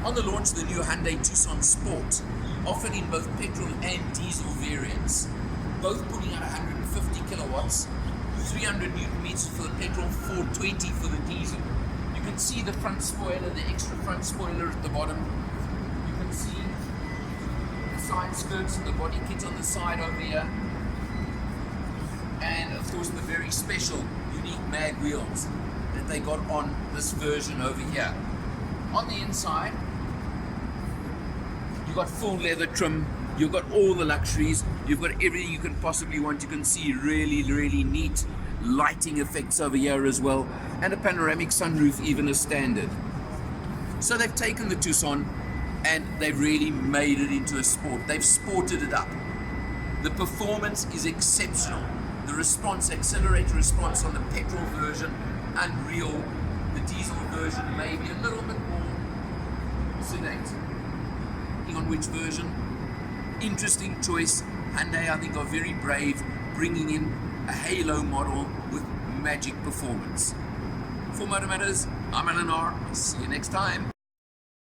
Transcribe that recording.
On the launch, the new Hyundai Tucson Sport, offered in both petrol and diesel variants, both putting out 150 kilowatts, 300 newton meters for the petrol, 420 for the diesel. You can see the front spoiler, the extra front spoiler at the bottom. You can see the side skirts and the body kit on the side over here. And of course the very special, unique mag wheels that they got on this version over here. On the inside, you've got full leather trim, you've got all the luxuries, you've got everything you can possibly want. You can see really neat lighting effects over here as well, and a panoramic sunroof even as standard. So they've taken the Tucson and they've really made it into a sport. They've sported it up. The performance is exceptional. The response, accelerator response on the petrol version, unreal. The diesel version maybe a little bit more sedate. Depending on which version. Interesting choice. Hyundai, I think, are very brave, bringing in a halo model with magic performance. For Motor Matters, I'm Alan R. See you next time.